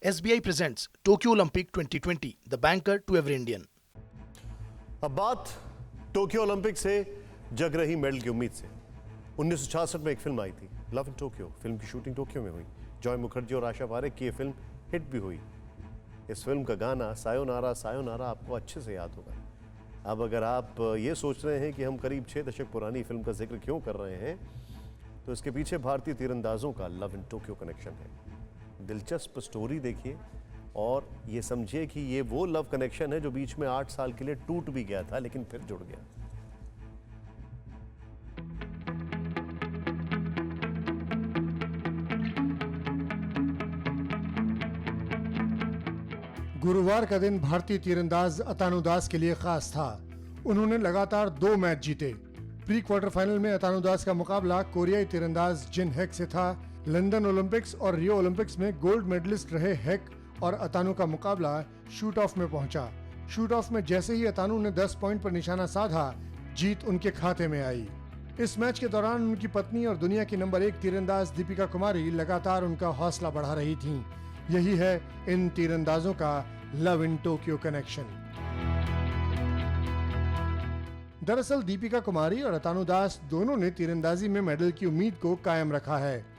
SBI presents Tokyo Olympic 2020, the banker to every Indian. अब बात Tokyo Olympic से जग रही मेडल की उम्मीद से 1966 में एक फिल्म आई थी लव इन टोक्यो। फिल्म की शूटिंग टोक्यो में हुई। जॉय मुखर्जी और आशा पारेख की ये फिल्म हिट भी हुई। इस फिल्म का गाना सायोनारा सायोनारा आपको अच्छे से याद होगा। अब अगर आप ये सोच रहे हैं कि हम करीब 6 दशक पुरानी फिल्म का जिक्र क्यों कर रहे हैं, तो इसके पीछे भारतीय तीरंदाजों का लव इन टोक्यो कनेक्शन है। दिलचस्प स्टोरी देखिए और ये समझिए कि ये वो लव कनेक्शन है जो बीच में 8 साल के लिए टूट भी गया था लेकिन फिर जुड़ गया। गुरुवार का दिन भारतीय तीरंदाज अतानु दास के लिए खास था। उन्होंने लगातार 2 मैच जीते। प्री क्वार्टर फाइनल में अतानु दास का मुकाबला कोरियाई तीरंदाज जिन हेक से था। लंदन ओलंपिक्स और रियो ओलंपिक्स में गोल्ड मेडलिस्ट रहे हेक और अतानु का मुकाबला शूट ऑफ में पहुंचा। शूट ऑफ में जैसे ही अतानु ने 10 पॉइंट पर निशाना साधा, जीत उनके खाते में आई। इस मैच के दौरान उनकी पत्नी और दुनिया की नंबर 1 तीरंदाज दीपिका कुमारी लगातार उनका हौसला बढ़ा रही थीं। यही है इन तीरंदाजों का लव इन टोक्यो कनेक्शन। दरअसल दीपिका कुमारी और अतानु दास दोनों ने तीरंदाजी में मेडल की उम्मीद को कायम रखा है।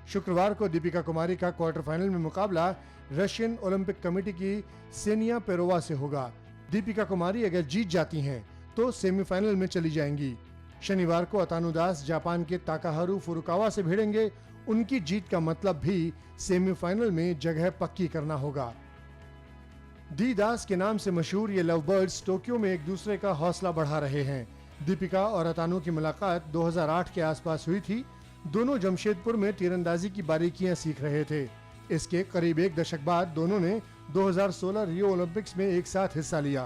शुक्रवार को दीपिका कुमारी का क्वार्टर फाइनल में मुकाबला रशियन ओलंपिक कमेटी की सेनिया पेरोवा से होगा। दीपिका कुमारी अगर जीत जाती हैं तो सेमीफाइनल में चली जाएंगी। शनिवार को अतानु दास जापान के ताकाहारू फुरुकावा से भिड़ेंगे। उनकी जीत का मतलब भी सेमीफाइनल में जगह पक्की करना होगा। दी दास के नाम से मशहूर ये लव बर्ड्स टोक्यो में एक दूसरे का हौसला बढ़ा रहे हैं। दीपिका और अतानु की मुलाकात 2008 के आसपास हुई थी। दोनों जमशेदपुर में तीरंदाजी की बारीकियां सीख रहे थे। इसके करीब 1 दशक बाद दोनों ने 2016 रियो ओलंपिक्स में एक साथ हिस्सा लिया।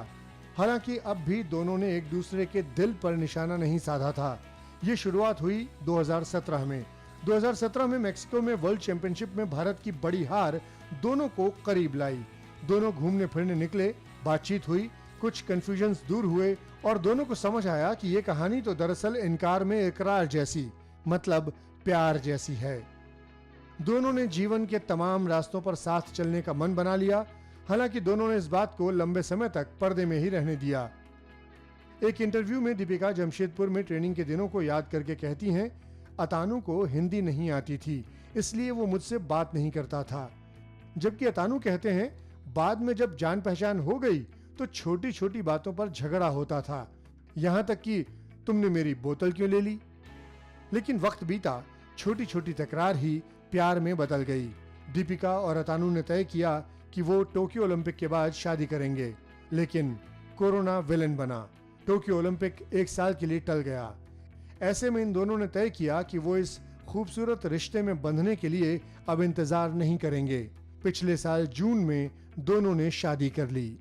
हालांकि अब भी दोनों ने एक दूसरे के दिल पर निशाना नहीं साधा था। ये शुरुआत हुई 2017 में। 2017 में मेक्सिको में वर्ल्ड चैंपियनशिप में भारत की बड़ी हार दोनों को करीब लाई। दोनों घूमने फिरने निकले, बातचीत हुई, कुछ कंफ्यूजन्स दूर हुए और दोनों को समझ आया कि ये कहानी तो दरअसल इनकार में इकरार जैसी, मतलब प्यार जैसी है। दोनों ने जीवन के तमाम रास्तों पर साथ चलने का मन बना लिया। हालांकि दोनों ने इस बात को लंबे समय तक पर्दे में ही रहने दिया। एक इंटरव्यू में दीपिका जमशेदपुर में ट्रेनिंग के दिनों को याद करके कहती हैं, अतानु को हिंदी नहीं आती थी, इसलिए वो मुझसे बात नहीं करता था। जबकि अतानु कहते हैं, बाद में जब जान पहचान हो गई तो छोटी छोटी बातों पर झगड़ा होता था, यहां तक कि तुमने मेरी बोतल क्यों ले ली। लेकिन वक्त बीता, छोटी छोटी तकरार ही प्यार में बदल गई। दीपिका और अतानु ने तय किया कि वो टोक्यो ओलंपिक के बाद शादी करेंगे, लेकिन कोरोना विलेन बना। टोक्यो ओलंपिक 1 साल के लिए टल गया। ऐसे में इन दोनों ने तय किया कि वो इस खूबसूरत रिश्ते में बंधने के लिए अब इंतजार नहीं करेंगे। पिछले साल जून में दोनों ने शादी कर ली।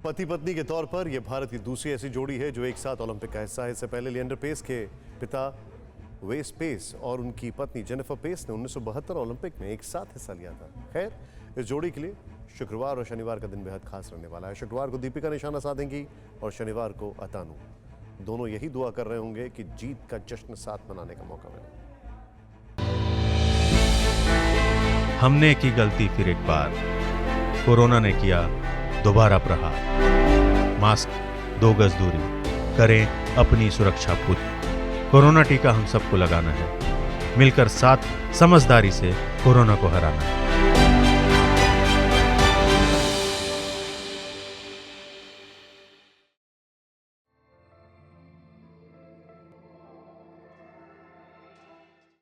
पति पत्नी के तौर पर यह भारत की दूसरी ऐसी जोड़ी है जो एक साथ ओलंपिक का हिस्सा है। इससे पहले लिएंडर पेस के पिता वेस पेस और उनकी पत्नी जेनिफर पेस ने 1972 ओलंपिक में एक साथ हिस्सा लिया था। खैर, इस जोड़ी के लिए शुक्रवार और शनिवार का दिन बेहद खास रहने वाला है। शुक्रवार को दीपिका निशाना साधेंगी और शनिवार को अतानु। दोनों यही दुआ कर रहे होंगे कि जीत का जश्न साथ मनाने का मौका मिले। हमने की गलती फिर एक बार, कोरोना ने किया दोबारा प्रहार। मास्क, 2 गज दूरी, करें अपनी सुरक्षा पूरी। कोरोना टीका हम सबको लगाना है। मिलकर साथ समझदारी से कोरोना को हराना है।